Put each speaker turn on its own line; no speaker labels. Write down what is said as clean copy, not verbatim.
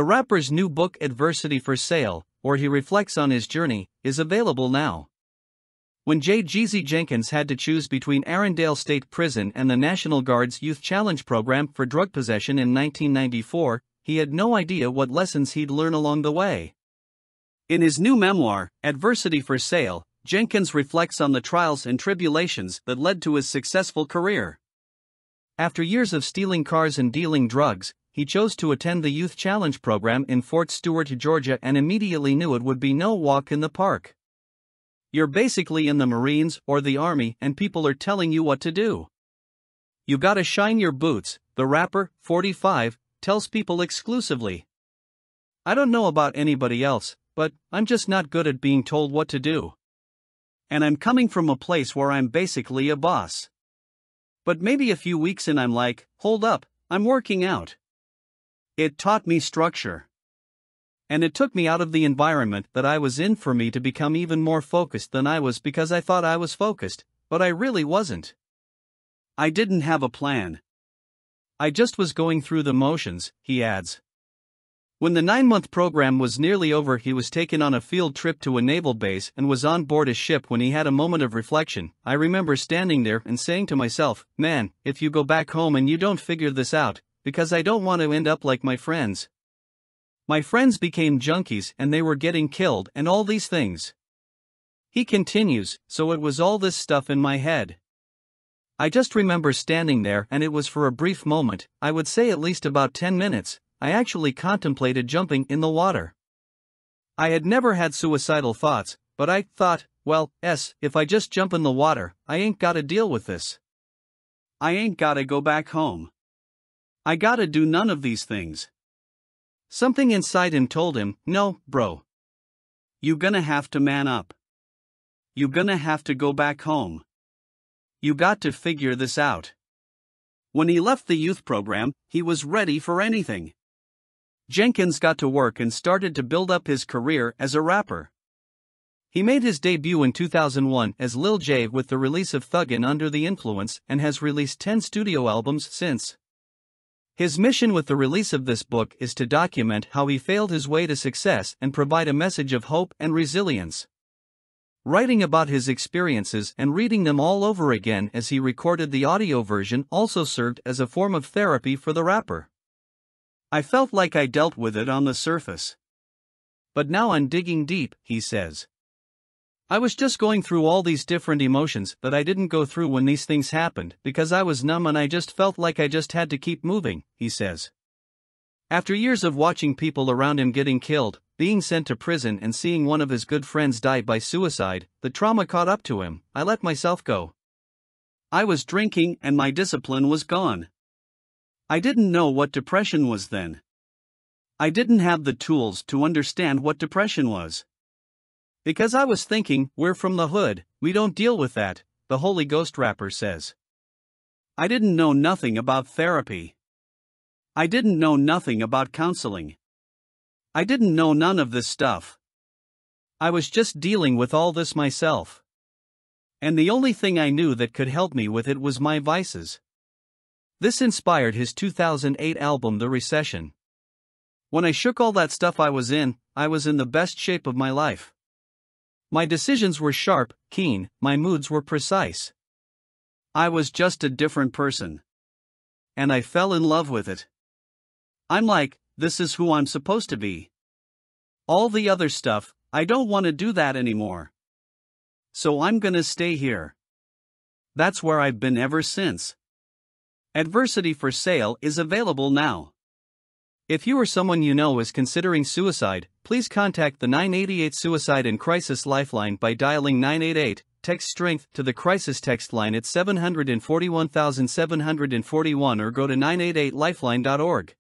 The rapper's new book Adversity for Sale, where he reflects on his journey, is available now. When Jeezy Jenkins had to choose between Arundel State Prison and the National Guard's Youth Challenge program for drug possession in 1994, he had no idea what lessons he'd learn along the way. In his new memoir, Adversity for Sale, Jenkins reflects on the trials and tribulations that led to his successful career. After years of stealing cars and dealing drugs, he chose to attend the Youth Challenge program in Fort Stewart, Georgia, and immediately knew it would be no walk in the park. You're basically in the Marines or the Army and people are telling you what to do. You gotta shine your boots, the rapper, 45, tells people exclusively. I don't know about anybody else, but I'm just not good at being told what to do. And I'm coming from a place where I'm basically a boss. But maybe a few weeks in I'm like, hold up, I'm working out. It taught me structure. And it took me out of the environment that I was in for me to become even more focused than I was because I thought I was focused, but I really wasn't. I didn't have a plan. I just was going through the motions, he adds. When the 9-month program was nearly over, he was taken on a field trip to a naval base and was on board a ship when he had a moment of reflection. I remember standing there and saying to myself, man, if you go back home and you don't figure this out, because I don't want to end up like my friends. My friends became junkies and they were getting killed and all these things. He continues, so it was all this stuff in my head. I just remember standing there and it was for a brief moment, I would say at least about 10 minutes, I actually contemplated jumping in the water. I had never had suicidal thoughts, but I thought, well, if I just jump in the water, I ain't gotta deal with this. I ain't gotta go back home. I gotta do none of these things. Something inside him told him, no, bro. You gonna have to man up. You gonna have to go back home. You got to figure this out. When he left the youth program, he was ready for anything. Jenkins got to work and started to build up his career as a rapper. He made his debut in 2001 as Lil J with the release of Thuggin' Under the Influence and has released 10 studio albums since. His mission with the release of this book is to document how he failed his way to success and provide a message of hope and resilience. Writing about his experiences and reading them all over again as he recorded the audio version also served as a form of therapy for the rapper. I felt like I dealt with it on the surface. But now I'm digging deep, he says. I was just going through all these different emotions that I didn't go through when these things happened because I was numb and I just felt like I just had to keep moving, he says. After years of watching people around him getting killed, being sent to prison and seeing one of his good friends die by suicide, the trauma caught up to him. I let myself go. I was drinking and my discipline was gone. I didn't know what depression was then. I didn't have the tools to understand what depression was. Because I was thinking, we're from the hood, we don't deal with that, the Holy Ghost rapper says. I didn't know nothing about therapy. I didn't know nothing about counseling. I didn't know none of this stuff. I was just dealing with all this myself. And the only thing I knew that could help me with it was my vices. This inspired his 2008 album The Recession. When I shook all that stuff I was in the best shape of my life. My decisions were sharp, keen, my moods were precise. I was just a different person. And I fell in love with it. I'm like, this is who I'm supposed to be. All the other stuff, I don't want to do that anymore. So I'm gonna stay here. That's where I've been ever since. Adversity for Sale is available now. If you or someone you know is considering suicide, please contact the 988 Suicide and Crisis Lifeline by dialing 988, text STRENGTH to the crisis text line at 741,741 or go to 988lifeline.org.